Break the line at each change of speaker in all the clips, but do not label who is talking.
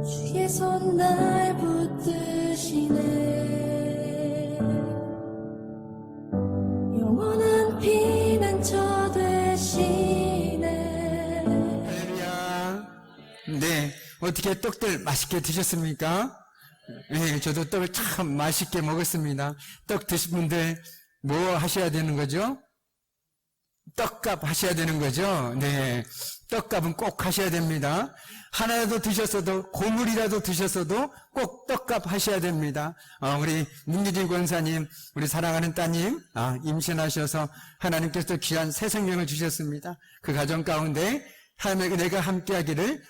주의 손 날 붙드시네. 영원한 피난처 되시네.
할렐루야. 네, 어떻게 떡들 맛있게 드셨습니까? 네, 저도 떡을 참 맛있게 먹었습니다. 떡 드신 분들 뭐 하셔야 되는 거죠? 떡값 하셔야 되는 거죠? 네, 떡값은 꼭 하셔야 됩니다. 하나라도 드셨어도, 고물이라도 드셨어도 꼭 떡값 하셔야 됩니다. 우리 문기지 권사님, 우리 사랑하는 따님, 임신하셔서 하나님께서 귀한 새 생명을 주셨습니다. 그 가정 가운데 하나님의 은혜가 함께하기를,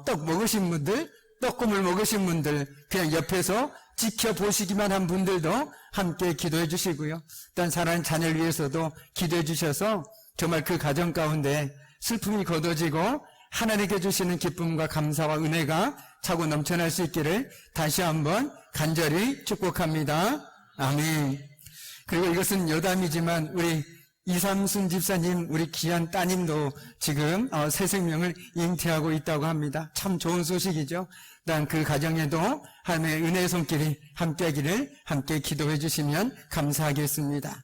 떡 먹으신 분들, 떡국물 먹으신 분들, 그냥 옆에서 지켜보시기만 한 분들도 함께 기도해 주시고요. 또한 사랑하는 자녀를 위해서도 기도해 주셔서 정말 그 가정 가운데 슬픔이 거둬지고 하나님께 주시는 기쁨과 감사와 은혜가 차고 넘쳐날 수 있기를 다시 한번 간절히 축복합니다. 아멘. 그리고 이것은 여담이지만 우리 이삼순 집사님, 우리 귀한 따님도 지금 새 생명을 잉태하고 있다고 합니다. 참 좋은 소식이죠. 또한 그 가정에도 하나님의 은혜의 손길이 함께하기를 함께 기도해 주시면 감사하겠습니다.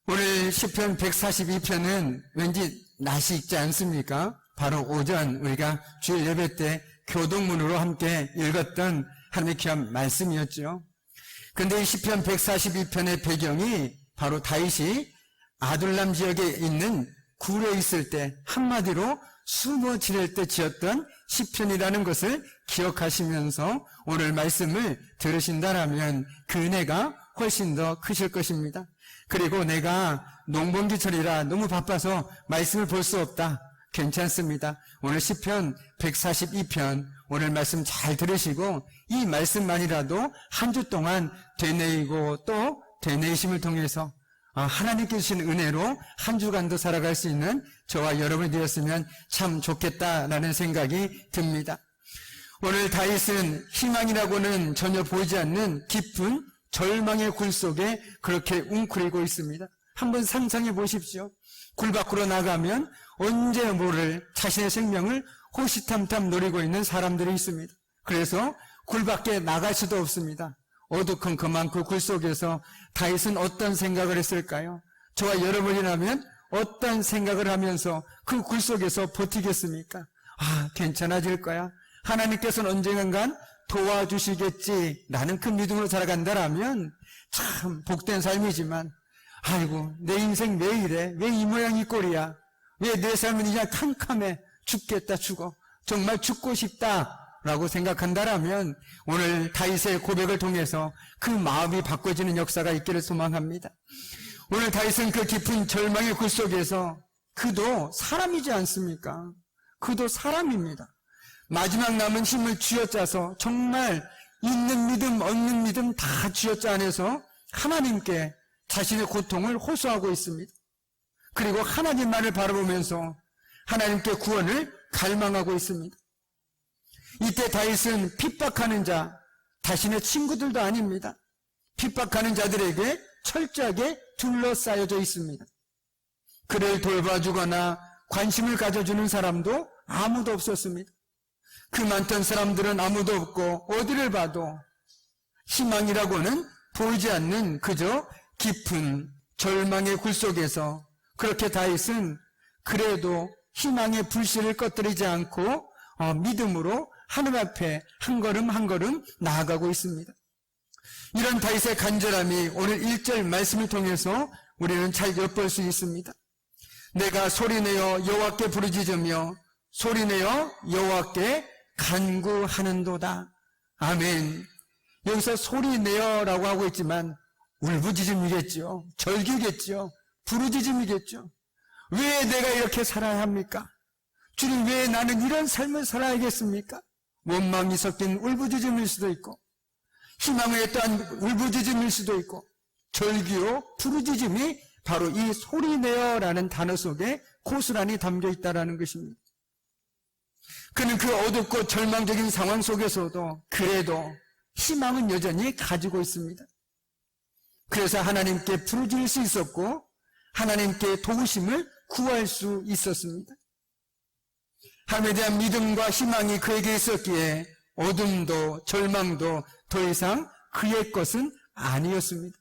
오늘 시편 142편은 왠지 낯이 익지 않습니까? 바로 오전 우리가 주일 예배 때 교동문으로 함께 읽었던 하나님의 귀한 말씀이었죠. 그런데 이 시편 142편의 배경이 바로 다윗이 아둘람 지역에 있는 굴에 있을 때 한마디로 숨어 지낼 때 지었던 시편이라는 것을 기억하시면서 오늘 말씀을 들으신다라면 그 은혜가 훨씬 더 크실 것입니다. 그리고 내가 농번기철이라 너무 바빠서 말씀을 볼 수 없다. 괜찮습니다. 오늘 시편 142편 오늘 말씀 잘 들으시고 이 말씀만이라도 한 주 동안 되뇌이고 또 되뇌이심을 통해서 하나님께 주신 은혜로 한 주간도 살아갈 수 있는 저와 여러분이 되었으면 참 좋겠다라는 생각이 듭니다. 오늘 다윗은 희망이라고는 전혀 보이지 않는 깊은 절망의 굴 속에 그렇게 웅크리고 있습니다. 한번 상상해 보십시오. 굴 밖으로 나가면 언제 모를 자신의 생명을 호시탐탐 노리고 있는 사람들이 있습니다. 그래서 굴 밖에 나갈 수도 없습니다. 어두컴컴한 그 굴 속에서 다윗은 어떤 생각을 했을까요? 저와 여러분이라면 어떤 생각을 하면서 그 굴 속에서 버티겠습니까? 괜찮아질 거야. 하나님께서는 언젠간 도와주시겠지 라는 그 믿음으로 살아간다라면 참 복된 삶이지만 아이고 내 인생 왜 이래? 왜 이 모양 이 꼴이야? 왜 내 삶은 그냥 캄캄해? 죽겠다 죽어. 정말 죽고 싶다 라고 생각한다라면 오늘 다윗의 고백을 통해서 그 마음이 바꿔지는 역사가 있기를 소망합니다. 오늘 다윗은 그 깊은 절망의 굴 속에서 그도 사람이지 않습니까? 그도 사람입니다. 마지막 남은 힘을 쥐어짜서 정말 있는 믿음 없는 믿음 다 쥐어짜내서 하나님께 자신의 고통을 호소하고 있습니다. 그리고 하나님만을 바라보면서 하나님께 구원을 갈망하고 있습니다. 이때 다윗은 핍박하는 자, 자신의 친구들도 아닙니다. 핍박하는 자들에게 철저하게 둘러싸여져 있습니다. 그를 돌봐주거나 관심을 가져주는 사람도 아무도 없었습니다. 그 많던 사람들은 아무도 없고 어디를 봐도 희망이라고는 보이지 않는 그저 깊은 절망의 굴 속에서 그렇게 다윗은 그래도 희망의 불씨를 꺼뜨리지 않고 믿음으로 하나님 앞에 한 걸음 한 걸음 나아가고 있습니다. 이런 다윗의 간절함이 오늘 1절 말씀을 통해서 우리는 잘 엿볼 수 있습니다. 내가 소리내어 여호와께 부르짖으며 소리내어 여호와께 간구하는도다. 아멘. 여기서 소리내어라고 하고 있지만 울부짖음이겠죠. 절규겠죠. 부르짖음이겠죠. 왜 내가 이렇게 살아야 합니까? 주님, 왜 나는 이런 삶을 살아야겠습니까? 원망이 섞인 울부짖음일 수도 있고 희망의 또한 울부짖음일 수도 있고 절규요 부르짖음이 바로 이 소리내어라는 단어 속에 고스란히 담겨 있다는 것입니다. 그는 그 어둡고 절망적인 상황 속에서도 그래도 희망은 여전히 가지고 있습니다. 그래서 하나님께 부르짖을 수 있었고 하나님께 도우심을 구할 수 있었습니다. 하나님에 대한 믿음과 희망이 그에게 있었기에 어둠도 절망도 더 이상 그의 것은 아니었습니다.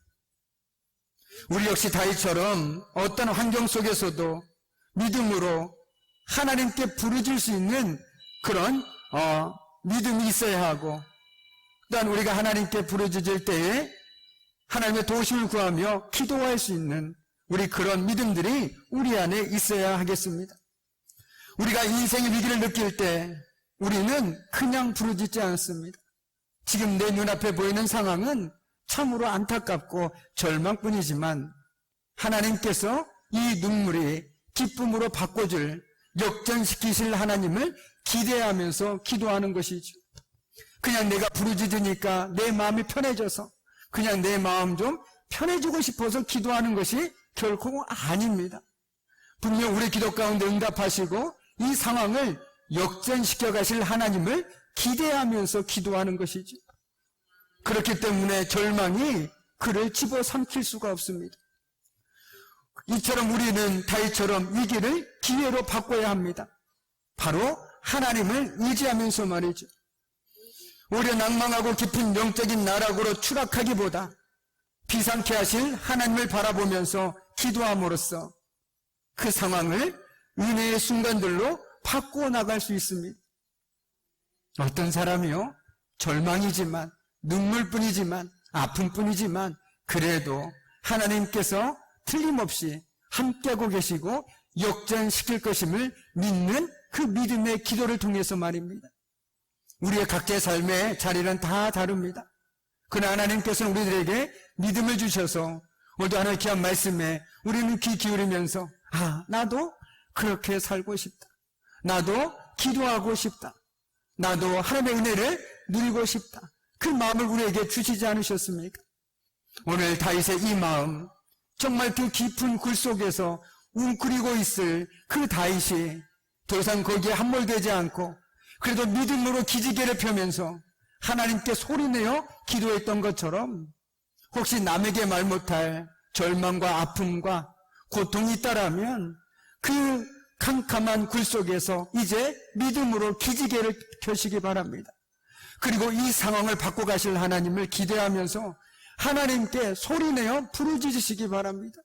우리 역시 다윗처럼 어떤 환경 속에서도 믿음으로 하나님께 부르질 수 있는 그런 믿음이 있어야 하고, 또한 우리가 하나님께 부르짖을 때에 하나님의 도우심을 구하며 기도할 수 있는 우리 그런 믿음들이 우리 안에 있어야 하겠습니다. 우리가 인생의 위기를 느낄 때 우리는 그냥 부르짖지 않습니다. 지금 내 눈앞에 보이는 상황은 참으로 안타깝고 절망뿐이지만 하나님께서 이 눈물이 기쁨으로 바꿔줄 역전시키실 하나님을 기대하면서 기도하는 것이죠. 그냥 내가 부르짖으니까 내 마음이 편해져서 그냥 내 마음 좀 편해지고 싶어서 기도하는 것이 결코 아닙니다. 분명 우리 기도 가운데 응답하시고 이 상황을 역전시켜 가실 하나님을 기대하면서 기도하는 것이죠. 그렇기 때문에 절망이 그를 집어삼킬 수가 없습니다. 이처럼 우리는 다윗처럼 위기를 기회로 바꿔야 합니다. 바로 하나님을 의지하면서 말이죠. 오히려 낭망하고 깊은 영적인 나락으로 추락하기보다 비상케 하실 하나님을 바라보면서 기도함으로써 그 상황을 은혜의 순간들로 바꾸어 나갈 수 있습니다. 어떤 사람이요, 절망이지만 눈물뿐이지만 아픔뿐이지만 그래도 하나님께서 틀림없이 함께하고 계시고 역전시킬 것임을 믿는 그 믿음의 기도를 통해서 말입니다. 우리의 각자의 삶의 자리는 다 다릅니다. 그러나 하나님께서는 우리들에게 믿음을 주셔서 오늘도 하나님의 귀한 말씀에 우리는 귀 기울이면서 나도 그렇게 살고 싶다. 나도 기도하고 싶다. 나도 하나님의 은혜를 누리고 싶다. 그 마음을 우리에게 주시지 않으셨습니까? 오늘 다윗의 이 마음, 정말 그 깊은 굴 속에서 웅크리고 있을 그 다윗이 더 이상 거기에 함몰되지 않고 그래도 믿음으로 기지개를 펴면서 하나님께 소리내어 기도했던 것처럼 혹시 남에게 말 못할 절망과 아픔과 고통이 있다라면 그 캄캄한 굴 속에서 이제 믿음으로 기지개를 펴시기 바랍니다. 그리고 이 상황을 바꿔가실 하나님을 기대하면서 하나님께 소리내어 부르짖으시기 바랍니다.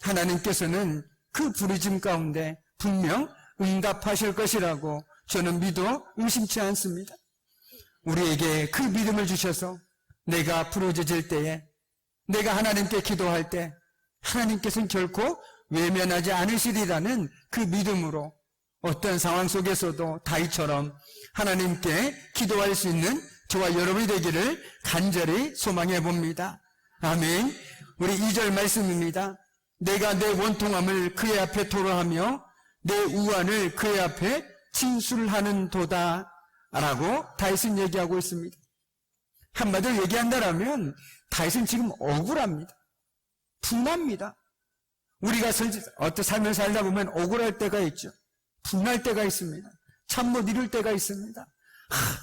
하나님께서는 그 부르짖음 가운데 분명 응답하실 것이라고 저는 믿어 의심치 않습니다. 우리에게 그 믿음을 주셔서 내가 부르짖을 때에, 내가 하나님께 기도할 때 하나님께서는 결코 외면하지 않으시리라는 그 믿음으로 어떤 상황 속에서도 다윗처럼 하나님께 기도할 수 있는 저와 여러분이 되기를 간절히 소망해 봅니다. 아멘. 우리 2절 말씀입니다. 내가 내 원통함을 그의 앞에 토로하며 내 우환을 그의 앞에 진술하는 도다 라고 다윗은 얘기하고 있습니다. 한마디로 얘기한다면 다윗은 지금 억울합니다. 분합니다. 우리가 어떤 삶을 살다 보면 억울할 때가 있죠. 분할 때가 있습니다. 참 못 이룰 때가 있습니다.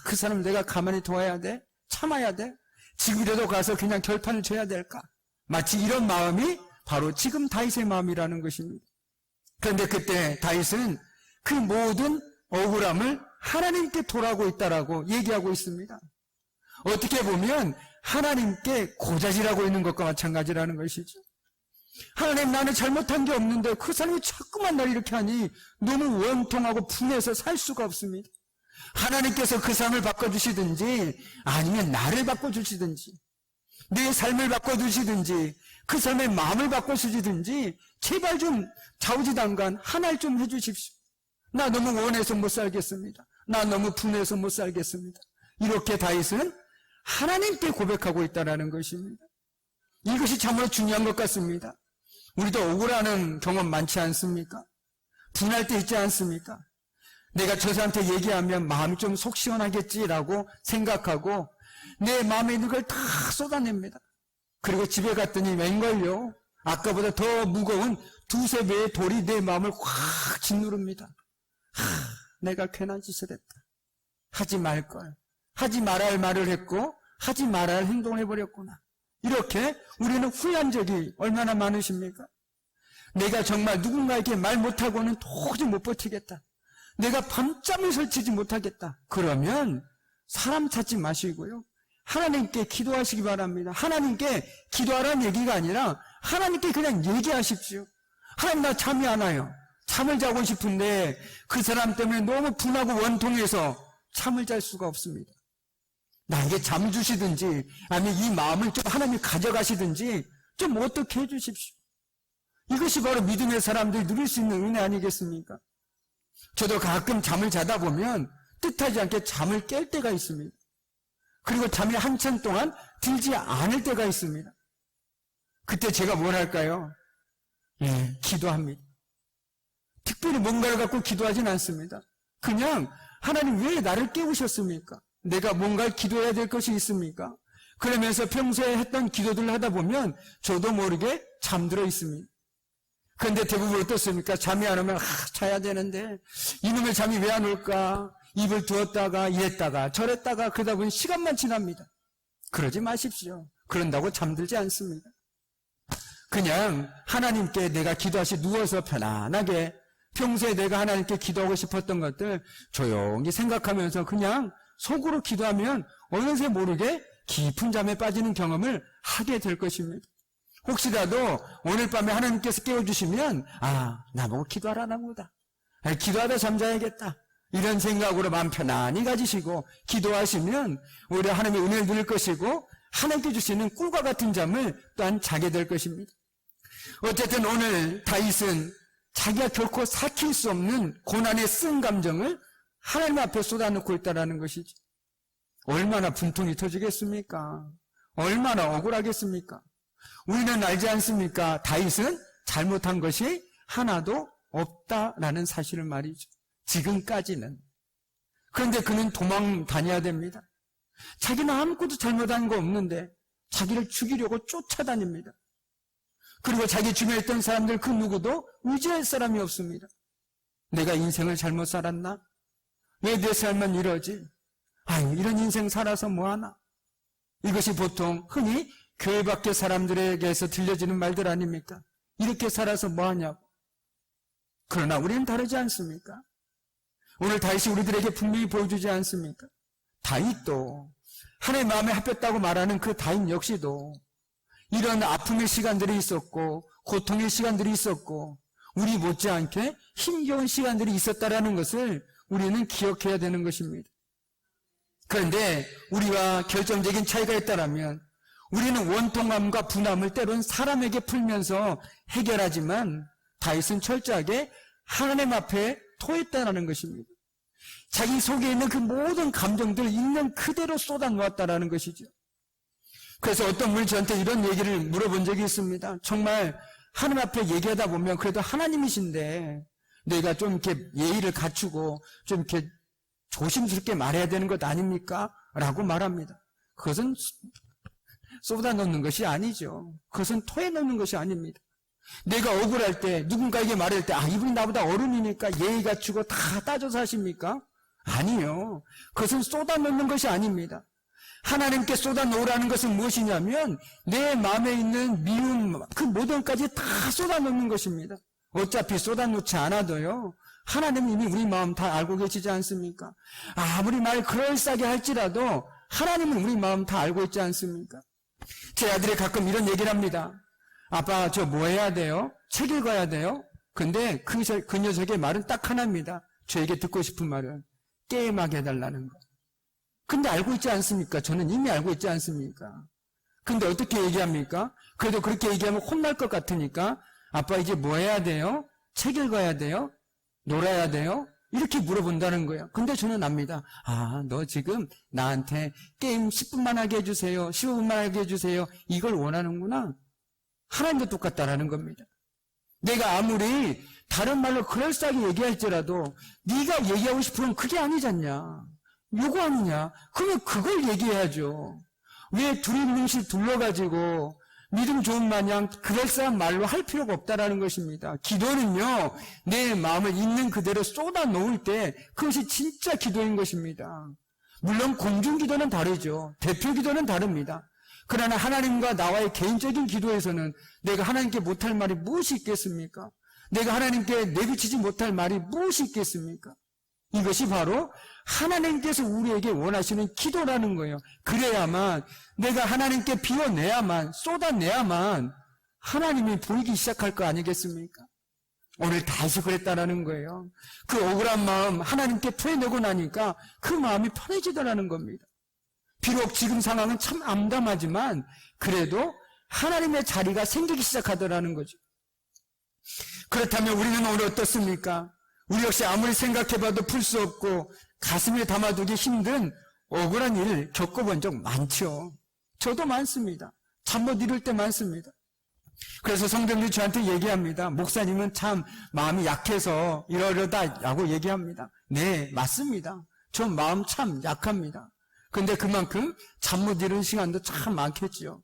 그 사람 내가 가만히 둬야 돼? 참아야 돼? 지금이라도 가서 그냥 결판을 줘야 될까? 마치 이런 마음이 바로 지금 다윗의 마음이라는 것입니다. 그런데 그때 다윗은 그 모든 억울함을 하나님께 토하고 있다라고 얘기하고 있습니다. 어떻게 보면 하나님께 고자질하고 있는 것과 마찬가지라는 것이죠. 하나님, 나는 잘못한 게 없는데 그 사람이 자꾸만 날 이렇게 하니 너무 원통하고 분해서 살 수가 없습니다. 하나님께서 그 삶을 바꿔주시든지 아니면 나를 바꿔주시든지 내 삶을 바꿔주시든지 그 사람의 마음을 바꿔주시든지 제발 좀 좌우지단간 하나를 좀 해주십시오. 나 너무 원해서 못 살겠습니다. 나 너무 분해서 못 살겠습니다. 이렇게 다윗은 하나님께 고백하고 있다는 것입니다. 이것이 참으로 중요한 것 같습니다. 우리도 억울하는 경험 많지 않습니까? 분할 때 있지 않습니까? 내가 저 사람한테 얘기하면 마음이 좀 속 시원하겠지라고 생각하고 내 마음에 있는 걸 다 쏟아냅니다. 그리고 집에 갔더니 웬걸요? 아까보다 더 무거운 두세 배의 돌이 내 마음을 확 짓누릅니다. 내가 괜한 짓을 했다. 하지 말걸. 하지 말아야 할 말을 했고 하지 말아야 할 행동을 해버렸구나. 이렇게 우리는 후회한 적이 얼마나 많으십니까? 내가 정말 누군가에게 말 못하고는 도저히 못 버티겠다. 내가 밤잠을 설치지 못하겠다. 그러면 사람 찾지 마시고요. 하나님께 기도하시기 바랍니다. 하나님께 기도하라는 얘기가 아니라 하나님께 그냥 얘기하십시오. 하나님, 나 잠이 안 와요. 잠을 자고 싶은데 그 사람 때문에 너무 분하고 원통해서 잠을 잘 수가 없습니다. 나에게 잠 주시든지 아니면 이 마음을 좀 하나님 가져가시든지 좀 어떻게 해주십시오. 이것이 바로 믿음의 사람들이 누릴 수 있는 은혜 아니겠습니까? 저도 가끔 잠을 자다 보면 뜻하지 않게 잠을 깰 때가 있습니다. 그리고 잠이 한참 동안 들지 않을 때가 있습니다. 그때 제가 뭘 할까요? 기도합니다. 특별히 뭔가를 갖고 기도하진 않습니다. 그냥 하나님 왜 나를 깨우셨습니까? 내가 뭔가를 기도해야 될 것이 있습니까? 그러면서 평소에 했던 기도들을 하다 보면 저도 모르게 잠들어 있습니다. 그런데 대부분 어떻습니까? 잠이 안 오면 자야 되는데 이놈의 잠이 왜 안 올까? 입을 두었다가 이랬다가 저랬다가 그러다 보니 시간만 지납니다. 그러지 마십시오. 그런다고 잠들지 않습니다. 그냥 하나님께 내가 기도하시 누워서 편안하게 평소에 내가 하나님께 기도하고 싶었던 것들 조용히 생각하면서 그냥 속으로 기도하면 어느새 모르게 깊은 잠에 빠지는 경험을 하게 될 것입니다. 혹시라도 오늘 밤에 하나님께서 깨워주시면 나보고 기도하라나 보다. 기도하다 잠자야겠다. 이런 생각으로 마음 편안히 가지시고 기도하시면 오히려 하나님의 은혜를 누릴 것이고 하나님께 주시는 꿀과 같은 잠을 또한 자게 될 것입니다. 어쨌든 오늘 다윗은 자기가 결코 삭힐 수 없는 고난의 쓴 감정을 하나님 앞에 쏟아놓고 있다는 것이죠. 얼마나 분통이 터지겠습니까? 얼마나 억울하겠습니까? 우리는 알지 않습니까? 다윗은 잘못한 것이 하나도 없다라는 사실을 말이죠. 지금까지는. 그런데 그는 도망 다녀야 됩니다. 자기는 아무것도 잘못한 거 없는데 자기를 죽이려고 쫓아다닙니다. 그리고 자기 주변에 있던 사람들 그 누구도 의지할 사람이 없습니다. 내가 인생을 잘못 살았나? 왜 내 삶은 이러지? 이런 인생 살아서 뭐하나? 이것이 보통 흔히 교회 밖의 사람들에게서 들려지는 말들 아닙니까? 이렇게 살아서 뭐하냐고. 그러나 우리는 다르지 않습니까? 오늘 다윗이 우리들에게 분명히 보여주지 않습니까? 다윗도 하나님의 마음에 합했다고 말하는 그 다윗 역시도 이런 아픔의 시간들이 있었고 고통의 시간들이 있었고 우리 못지않게 힘겨운 시간들이 있었다라는 것을 우리는 기억해야 되는 것입니다. 그런데 우리와 결정적인 차이가 있다면 우리는 원통함과 분함을 때론 사람에게 풀면서 해결하지만 다윗은 철저하게 하나님 앞에 토했다는 것입니다. 자기 속에 있는 그 모든 감정들을 있는 그대로 쏟아놓았다는 것이죠. 그래서 어떤 분이 저한테 이런 얘기를 물어본 적이 있습니다. 정말 하나님 앞에 얘기하다 보면 그래도 하나님이신데 내가 좀 이렇게 예의를 갖추고 좀 이렇게 조심스럽게 말해야 되는 것 아닙니까? 라고 말합니다. 그것은 쏟아놓는 것이 아니죠. 그것은 토해놓는 것이 아닙니다. 내가 억울할 때 누군가에게 말할 때 이분이 나보다 어른이니까 예의 갖추고 다 따져서 하십니까? 아니요. 그것은 쏟아놓는 것이 아닙니다. 하나님께 쏟아놓으라는 것은 무엇이냐면 내 마음에 있는 미움 그 모든 것까지 다 쏟아놓는 것입니다. 어차피 쏟아놓지 않아도요 하나님은 이미 우리 마음 다 알고 계시지 않습니까? 아무리 말 그럴싸하게 할지라도 하나님은 우리 마음 다 알고 있지 않습니까? 제 아들이 가끔 이런 얘기를 합니다. 아빠 저 뭐 해야 돼요? 책 읽어야 돼요? 근데 그 녀석의 말은 딱 하나입니다. 저에게 듣고 싶은 말은 게임하게 해달라는 거. 근데 알고 있지 않습니까? 저는 이미 알고 있지 않습니까? 근데 어떻게 얘기합니까? 그래도 그렇게 얘기하면 혼날 것 같으니까 아빠 이제 뭐 해야 돼요? 책 읽어야 돼요? 놀아야 돼요? 이렇게 물어본다는 거예요. 근데 저는 압니다. 너 지금 나한테 게임 10분만 하게 해주세요. 15분만 하게 해주세요. 이걸 원하는구나. 하나님도 똑같다라는 겁니다. 내가 아무리 다른 말로 그럴싸하게 얘기할지라도 네가 얘기하고 싶은 그게 아니잖냐. 요거 아니냐. 그러면 그걸 얘기해야죠. 왜 두리뭉실 둘러가지고 믿음 좋은 마냥 그럴싸한 말로 할 필요가 없다라는 것입니다. 기도는요, 내 마음을 있는 그대로 쏟아 놓을 때 그것이 진짜 기도인 것입니다. 물론 공중 기도는 다르죠. 대표 기도는 다릅니다. 그러나 하나님과 나와의 개인적인 기도에서는 내가 하나님께 못할 말이 무엇이 있겠습니까? 내가 하나님께 내비치지 못할 말이 무엇이 있겠습니까? 이것이 바로 하나님께서 우리에게 원하시는 기도라는 거예요. 그래야만, 내가 하나님께 비워내야만, 쏟아내야만 하나님이 보이기 시작할 거 아니겠습니까? 오늘 다시 그랬다라는 거예요. 그 억울한 마음 하나님께 풀어내고 나니까 그 마음이 편해지더라는 겁니다. 비록 지금 상황은 참 암담하지만 그래도 하나님의 자리가 생기기 시작하더라는 거죠. 그렇다면 우리는 오늘 어떻습니까? 우리 역시 아무리 생각해봐도 풀 수 없고 가슴에 담아두기 힘든 억울한 일을 겪어본 적 많죠. 저도 많습니다. 잠 못 이룰 때 많습니다. 그래서 성도님들이 저한테 얘기합니다. 목사님은 참 마음이 약해서 이러려다라고 얘기합니다. 네, 맞습니다. 저 마음 참 약합니다. 근데 그만큼 잠 못 이루는 시간도 참 많겠죠.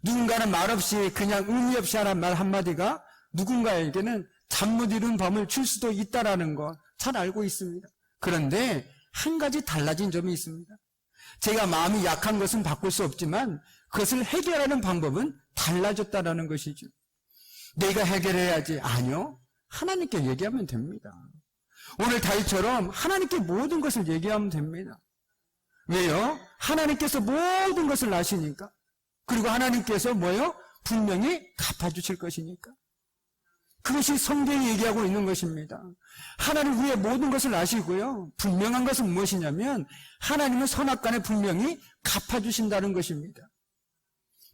누군가는 말없이 그냥 의미 없이 하는 말 한마디가 누군가에게는 잠 못 이룬 밤을 줄 수도 있다라는 거 잘 알고 있습니다. 그런데 한 가지 달라진 점이 있습니다. 제가 마음이 약한 것은 바꿀 수 없지만 그것을 해결하는 방법은 달라졌다라는 것이죠. 내가 해결해야지. 아니요. 하나님께 얘기하면 됩니다. 오늘 다윗처럼 하나님께 모든 것을 얘기하면 됩니다. 왜요? 하나님께서 모든 것을 아시니까. 그리고 하나님께서 뭐요? 분명히 갚아주실 것이니까. 그것이 성경이 얘기하고 있는 것입니다. 하나님 우리의 모든 것을 아시고요. 분명한 것은 무엇이냐면 하나님은 선악간에 분명히 갚아주신다는 것입니다.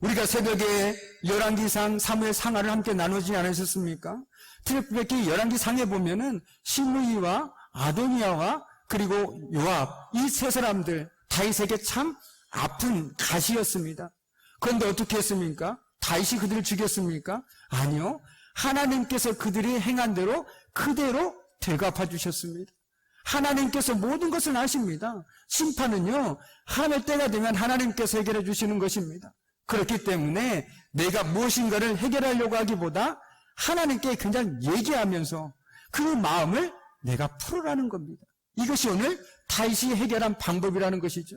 우리가 새벽에 열왕기상, 사무엘 상하를 함께 나누지 않으셨습니까? 특별히 열왕기상에 보면은 시므이와 아도니아와 그리고 요압 이 세 사람들 다윗에게 참 아픈 가시였습니다. 그런데 어떻게 했습니까? 다윗이 그들을 죽였습니까? 아니요. 하나님께서 그들이 행한 대로 그대로 되갚아 주셨습니다. 하나님께서 모든 것을 아십니다. 심판은요, 하나님의 때가 되면 하나님께서 해결해 주시는 것입니다. 그렇기 때문에 내가 무엇인가를 해결하려고 하기보다 하나님께 그냥 얘기하면서 그 마음을 내가 풀으라는 겁니다. 이것이 오늘 다윗이 해결한 방법이라는 것이죠.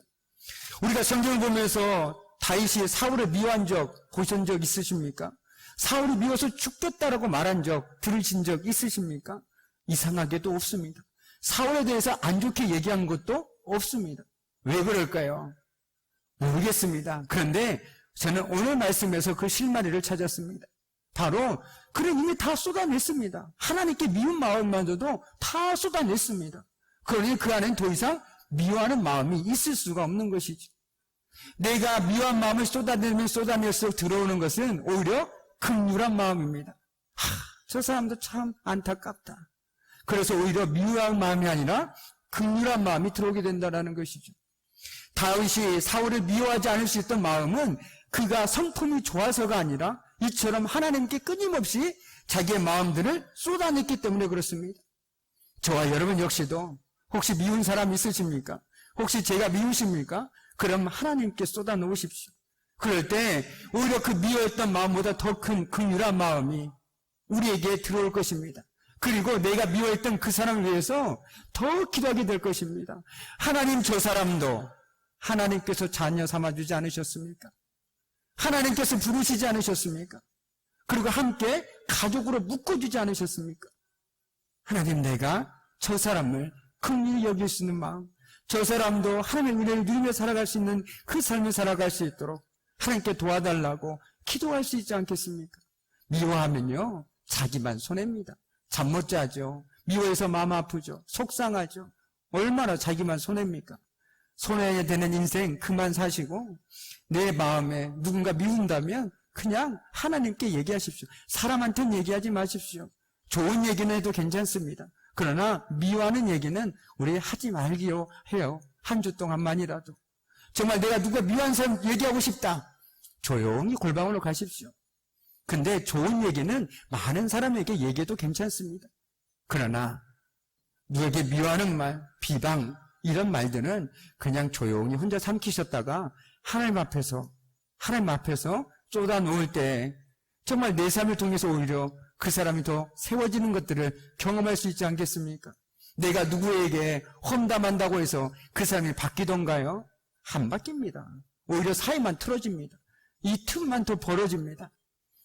우리가 성경을 보면서 다윗이 사울을 미워한 적 보신 적 있으십니까? 사울이 미워서 죽겠다라고 말한 적 들으신 적 있으십니까? 이상하게도 없습니다. 사울에 대해서 안 좋게 얘기한 것도 없습니다. 왜 그럴까요? 모르겠습니다. 그런데 저는 오늘 말씀에서 그 실마리를 찾았습니다. 바로 그는 이미 다 쏟아냈습니다. 하나님께 미운 마음만으로도 다 쏟아냈습니다. 그러니 그 안엔 더 이상 미워하는 마음이 있을 수가 없는 것이죠. 내가 미워한 마음을 쏟아내면 쏟아낼수록 들어오는 것은 오히려 긍휼한 마음입니다. 저 사람도 참 안타깝다. 그래서 오히려 미워한 마음이 아니라 긍휼한 마음이 들어오게 된다는 것이죠. 다윗이 사울을 미워하지 않을 수 있던 마음은 그가 성품이 좋아서가 아니라 이처럼 하나님께 끊임없이 자기의 마음들을 쏟아냈기 때문에 그렇습니다. 저와 여러분 역시도 혹시 미운 사람 있으십니까? 혹시 제가 미우십니까? 그럼 하나님께 쏟아놓으십시오. 그럴 때 오히려 그 미워했던 마음보다 더 큰 긍휼한 마음이 우리에게 들어올 것입니다. 그리고 내가 미워했던 그 사람을 위해서 더 기도하게 될 것입니다. 하나님 저 사람도 하나님께서 자녀 삼아주지 않으셨습니까? 하나님께서 부르시지 않으셨습니까? 그리고 함께 가족으로 묶어주지 않으셨습니까? 하나님 내가 저 사람을 긍휼히 여길 수 있는 마음, 저 사람도 하나님의 은혜를 누리며 살아갈 수 있는 그 삶을 살아갈 수 있도록 하나님께 도와달라고 기도할 수 있지 않겠습니까? 미워하면요 자기만 손해입니다. 잠 못 자죠. 미워해서 마음 아프죠. 속상하죠. 얼마나 자기만 손해입니까? 손해되는 인생 그만 사시고 내 마음에 누군가 미운다면 그냥 하나님께 얘기하십시오. 사람한테는 얘기하지 마십시오. 좋은 얘기는 해도 괜찮습니다. 그러나 미워하는 얘기는 우리 하지 말기로 해요. 한 주 동안만이라도. 정말 내가 누가 미워한 사람 얘기하고 싶다. 조용히 골방으로 가십시오. 근데 좋은 얘기는 많은 사람에게 얘기해도 괜찮습니다. 그러나 누구에게 미워하는 말, 비방 이런 말들은 그냥 조용히 혼자 삼키셨다가 하나님 앞에서 쏟아놓을 때 정말 내 삶을 통해서 오히려 그 사람이 더 세워지는 것들을 경험할 수 있지 않겠습니까? 내가 누구에게 험담한다고 해서 그 사람이 바뀌던가요? 안 바뀝니다. 오히려 사이만 틀어집니다. 이 틈만 더 벌어집니다.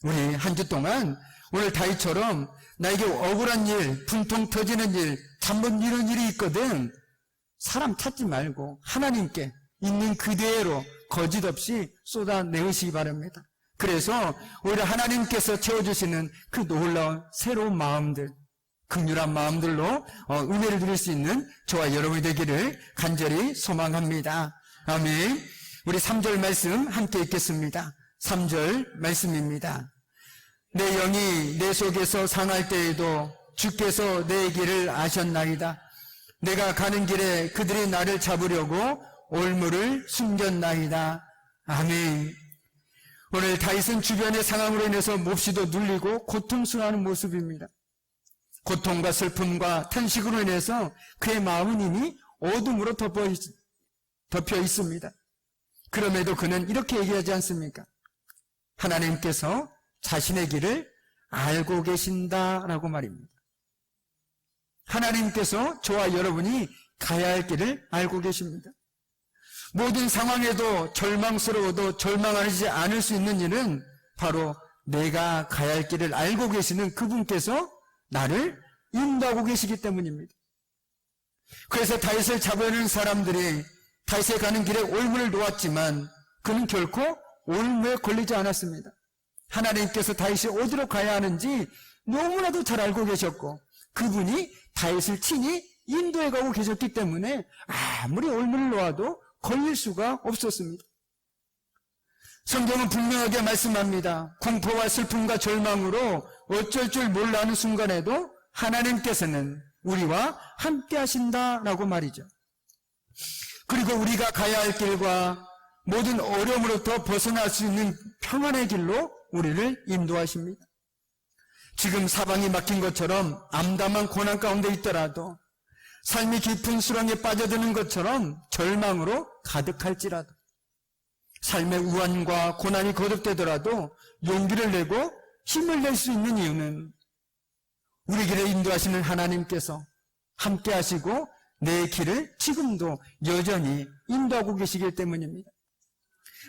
우리 한 주 동안 오늘 다윗처럼 나에게 억울한 일, 분통 터지는 일, 잠못 이룬 일이 있거든. 사람 찾지 말고 하나님께 있는 그대로 거짓 없이 쏟아내으시기 바랍니다. 그래서 오히려 하나님께서 채워주시는 그 놀라운 새로운 마음들, 긍휼한 마음들로 은혜를 드릴 수 있는 저와 여러분이 되기를 간절히 소망합니다. 아멘. 우리 3절 말씀 함께 읽겠습니다. 3절 말씀입니다. 내 영이 내 속에서 상할 때에도 주께서 내 길을 아셨나이다. 내가 가는 길에 그들이 나를 잡으려고 올무를 숨겼나이다. 아멘. 오늘 다윗은 주변의 상황으로 인해서 몹시도 눌리고 고통스러워하는 모습입니다. 고통과 슬픔과 탄식으로 인해서 그의 마음은 이미 어둠으로 덮여 있습니다. 그럼에도 그는 이렇게 얘기하지 않습니까? 하나님께서 자신의 길을 알고 계신다라고 말입니다. 하나님께서 저와 여러분이 가야 할 길을 알고 계십니다. 모든 상황에도 절망스러워도 절망하지 않을 수 있는 일은 바로 내가 가야 할 길을 알고 계시는 그분께서 나를 인도하고 계시기 때문입니다. 그래서 다윗을 잡으려는 사람들이 다윗에 가는 길에 올무를 놓았지만 그는 결코 올무에 걸리지 않았습니다. 하나님께서 다윗이 어디로 가야 하는지 너무나도 잘 알고 계셨고 그분이 다윗을 친히 인도해 가고 계셨기 때문에 아무리 올무를 놓아도 걸릴 수가 없었습니다. 성경은 분명하게 말씀합니다. 공포와 슬픔과 절망으로 어쩔 줄 몰라 하는 순간에도 하나님께서는 우리와 함께 하신다라고 말이죠. 그리고 우리가 가야 할 길과 모든 어려움으로부터 벗어날 수 있는 평안의 길로 우리를 인도하십니다. 지금 사방이 막힌 것처럼 암담한 고난 가운데 있더라도 삶이 깊은 수렁에 빠져드는 것처럼 절망으로 가득할지라도 삶의 우환과 고난이 거듭되더라도 용기를 내고 힘을 낼 수 있는 이유는 우리 길을 인도하시는 하나님께서 함께 하시고 내 길을 지금도 여전히 인도하고 계시기 때문입니다.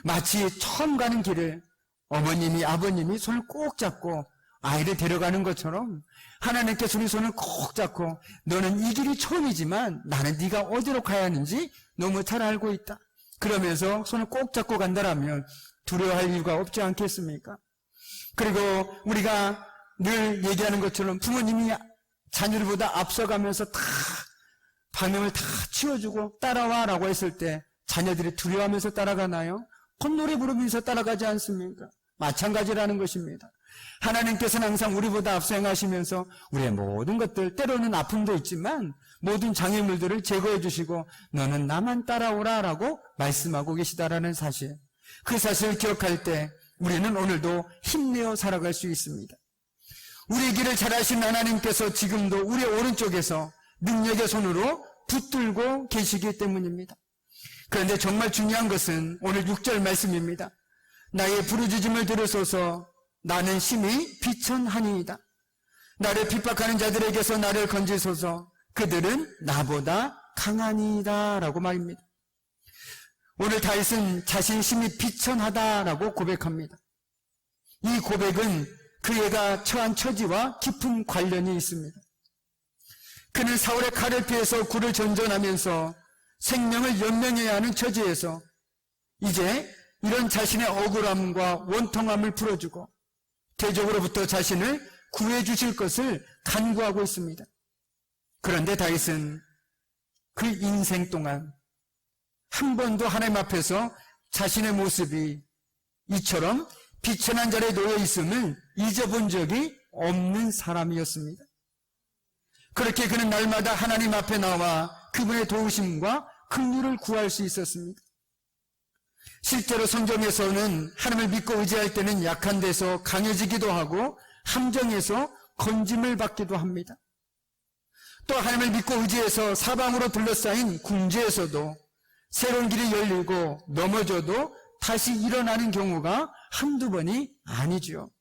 마치 처음 가는 길을 어머님이 아버님이 손을 꼭 잡고 아이를 데려가는 것처럼 하나님께서 우리 손을 꼭 잡고 너는 이 길이 처음이지만 나는 네가 어디로 가야 하는지 너무 잘 알고 있다. 그러면서 손을 꼭 잡고 간다라면 두려워할 이유가 없지 않겠습니까? 그리고 우리가 늘 얘기하는 것처럼 부모님이 자녀들보다 앞서가면서 다 방향을 다 치워주고 따라와 라고 했을 때 자녀들이 두려워하면서 따라가나요? 콧노래 부르면서 따라가지 않습니까? 마찬가지라는 것입니다. 하나님께서는 항상 우리보다 앞서 행하시면서 우리의 모든 것들, 때로는 아픔도 있지만 모든 장애물들을 제거해 주시고 너는 나만 따라오라 라고 말씀하고 계시다라는 사실, 그 사실을 기억할 때 우리는 오늘도 힘내어 살아갈 수 있습니다. 우리의 길을 잘 아신 하나님께서 지금도 우리 오른쪽에서 능력의 손으로 붙들고 계시기 때문입니다. 그런데 정말 중요한 것은 오늘 6절 말씀입니다. 나의 부르짖음을 들으소서. 나는 심히 비천하니이다. 나를 핍박하는 자들에게서 나를 건지소서. 그들은 나보다 강하니이다 라고 말입니다. 오늘 다윗은 자신이 심히 비천하다라고 고백합니다. 이 고백은 그애가 처한 처지와 깊은 관련이 있습니다. 그는 사울의 칼을 피해서 굴을 전전하면서 생명을 연명해야 하는 처지에서 이제 이런 자신의 억울함과 원통함을 풀어주고 대적으로부터 자신을 구해주실 것을 간구하고 있습니다. 그런데 다윗은 그 인생 동안 한 번도 하나님 앞에서 자신의 모습이 이처럼 비천한 자리에 놓여 있음을 잊어본 적이 없는 사람이었습니다. 그렇게 그는 날마다 하나님 앞에 나와 그분의 도우심과 긍휼을 구할 수 있었습니다. 실제로 성경에서는 하나님을 믿고 의지할 때는 약한 데서 강해지기도 하고 함정에서 건짐을 받기도 합니다. 또 하나님을 믿고 의지해서 사방으로 둘러싸인 궁지에서도 새로운 길이 열리고 넘어져도 다시 일어나는 경우가 한두 번이 아니죠.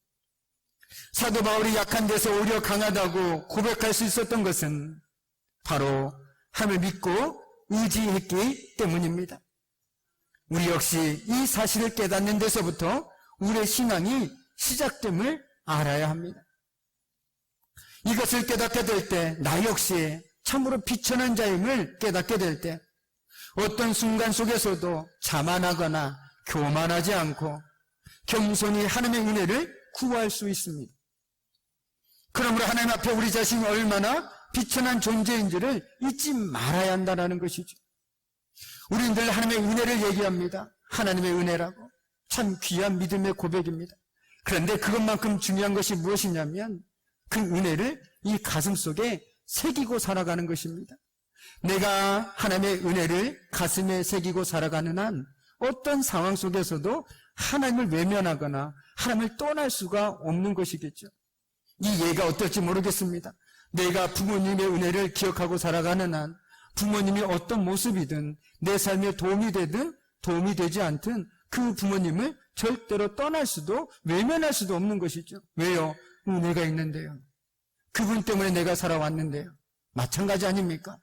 사도 바울이 약한 데서 오히려 강하다고 고백할 수 있었던 것은 바로 하나님을 믿고 의지했기 때문입니다. 우리 역시 이 사실을 깨닫는 데서부터 우리의 신앙이 시작됨을 알아야 합니다. 이것을 깨닫게 될 때 나 역시 참으로 비천한 자임을 깨닫게 될 때 어떤 순간 속에서도 자만하거나 교만하지 않고 겸손히 하나님의 은혜를 구할 수 있습니다. 그러므로 하나님 앞에 우리 자신이 얼마나 비천한 존재인지를 잊지 말아야 한다는 것이죠. 우리는 늘 하나님의 은혜를 얘기합니다. 하나님의 은혜라고. 참 귀한 믿음의 고백입니다. 그런데 그것만큼 중요한 것이 무엇이냐면 그 은혜를 이 가슴 속에 새기고 살아가는 것입니다. 내가 하나님의 은혜를 가슴에 새기고 살아가는 한 어떤 상황 속에서도 하나님을 외면하거나 하나님을 떠날 수가 없는 것이겠죠. 이 예가 어떨지 모르겠습니다. 내가 부모님의 은혜를 기억하고 살아가는 한 부모님이 어떤 모습이든 내 삶에 도움이 되든 도움이 되지 않든 그 부모님을 절대로 떠날 수도 외면할 수도 없는 것이죠. 왜요? 은혜가 있는데요. 그분 때문에 내가 살아왔는데요. 마찬가지 아닙니까?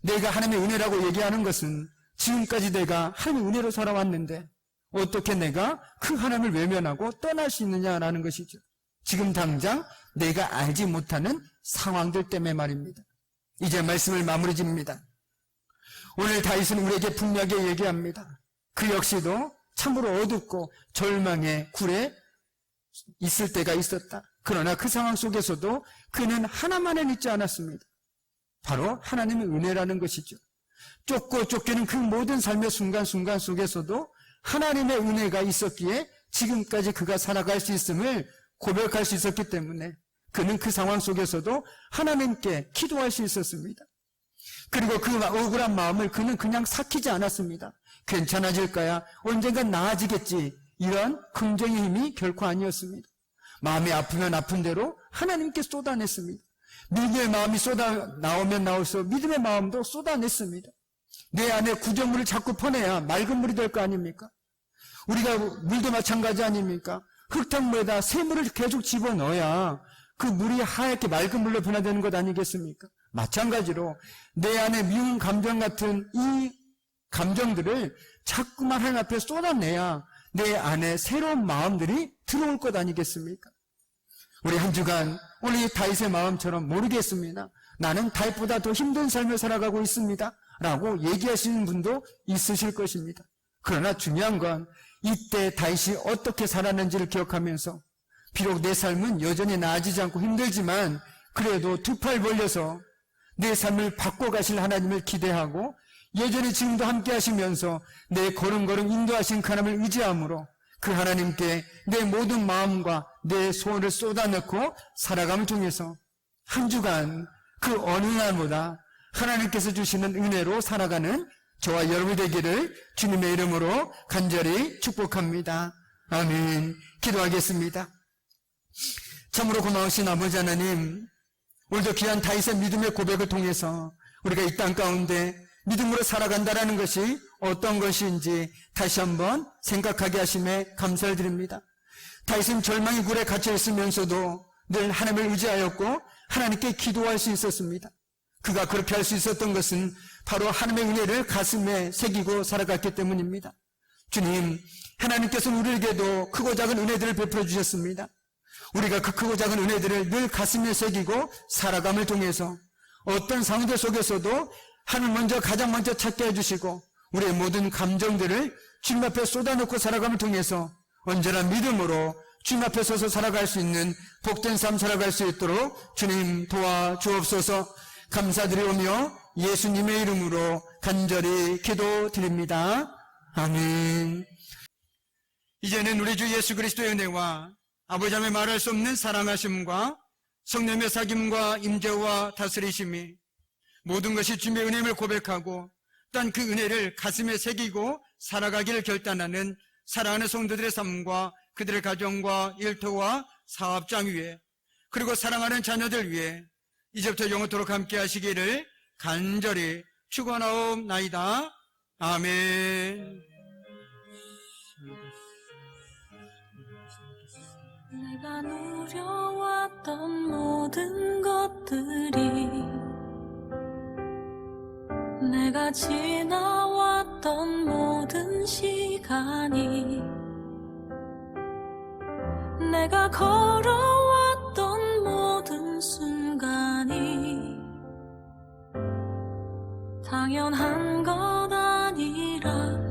내가 하나님의 은혜라고 얘기하는 것은 지금까지 내가 하나님의 은혜로 살아왔는데 어떻게 내가 그 하나님을 외면하고 떠날 수 있느냐라는 것이죠. 지금 당장 내가 알지 못하는 상황들 때문에 말입니다. 이제 말씀을 마무리 짓습니다. 오늘 다윗은 우리에게 분명하게 얘기합니다. 그 역시도 참으로 어둡고 절망의 굴에 있을 때가 있었다. 그러나 그 상황 속에서도 그는 하나만을 잊지 않았습니다. 바로 하나님의 은혜라는 것이죠. 쫓고 쫓기는 그 모든 삶의 순간순간 속에서도 하나님의 은혜가 있었기에 지금까지 그가 살아갈 수 있음을 고백할 수 있었기 때문에 그는 그 상황 속에서도 하나님께 기도할 수 있었습니다. 그리고 그 억울한 마음을 그는 그냥 삭히지 않았습니다. 괜찮아질 거야, 언젠간 나아지겠지, 이런 긍정의 힘이 결코 아니었습니다. 마음이 아프면 아픈 대로 하나님께 쏟아냈습니다. 믿음의 마음이 나오면 나올수록 믿음의 마음도 쏟아냈습니다. 내 안에 구정물을 자꾸 퍼내야 맑은 물이 될 거 아닙니까? 우리가 물도 마찬가지 아닙니까? 흙탕물에다 새물을 계속 집어넣어야 그 물이 하얗게 맑은 물로 변화되는 것 아니겠습니까? 마찬가지로 내 안에 미운 감정 같은 이 감정들을 자꾸만 하나님 앞에 쏟아내야 내 안에 새로운 마음들이 들어올 것 아니겠습니까? 우리 한 주간 오늘 이 다윗의 마음처럼 모르겠습니다. 나는 다윗보다 더 힘든 삶을 살아가고 있습니다. 라고 얘기하시는 분도 있으실 것입니다. 그러나 중요한 건 이때 다윗이 어떻게 살았는지를 기억하면서 비록 내 삶은 여전히 나아지지 않고 힘들지만 그래도 두 팔 벌려서 내 삶을 바꿔가실 하나님을 기대하고 여전히 지금도 함께 하시면서 내 걸음걸음 인도하신 그 하나님을 의지함으로 그 하나님께 내 모든 마음과 내 소원을 쏟아넣고 살아감을 통해서 한 주간 그 어느 날보다 하나님께서 주시는 은혜로 살아가는 저와 여러분이 되기를 주님의 이름으로 간절히 축복합니다. 아멘. 기도하겠습니다. 참으로 고마우신 아버지 하나님, 오늘도 귀한 다윗의 믿음의 고백을 통해서 우리가 이 땅 가운데 믿음으로 살아간다는 것이 어떤 것인지 다시 한번 생각하게 하심에 감사를 드립니다. 다윗은 절망의 굴에 갇혀 있으면서도 늘 하나님을 의지하였고 하나님께 기도할 수 있었습니다. 그가 그렇게 할 수 있었던 것은 바로 하나님의 은혜를 가슴에 새기고 살아갔기 때문입니다. 주님, 하나님께서는 우리에게도 크고 작은 은혜들을 베풀어 주셨습니다. 우리가 그 크고 작은 은혜들을 늘 가슴에 새기고 살아감을 통해서 어떤 상황들 속에서도 하나님 먼저 가장 먼저 찾게 해주시고 우리의 모든 감정들을 주님 앞에 쏟아놓고 살아감을 통해서 언제나 믿음으로 주님 앞에 서서 살아갈 수 있는 복된 삶 살아갈 수 있도록 주님 도와주옵소서. 감사드리오며 예수님의 이름으로 간절히 기도드립니다. 아멘. 이제는 우리 주 예수 그리스도의 은혜와 아버지 하나님의 말할 수 없는 사랑하심과 성령의 사귐과 임재와 다스리심이 모든 것이 주님의 은혜임을 고백하고 또한 그 은혜를 가슴에 새기고 살아가기를 결단하는 사랑하는 성도들의 삶과 그들의 가정과 일터와 사업장 위에 그리고 사랑하는 자녀들 위에 이제부터 영원토록 함께 하시기를 간절히 축원하옵나이다. 아멘.
내가 누려왔던 모든 것들이 내가 지나왔던 모든 시간이 내가 걸어왔던 모든 순간이 당연한 것 아니라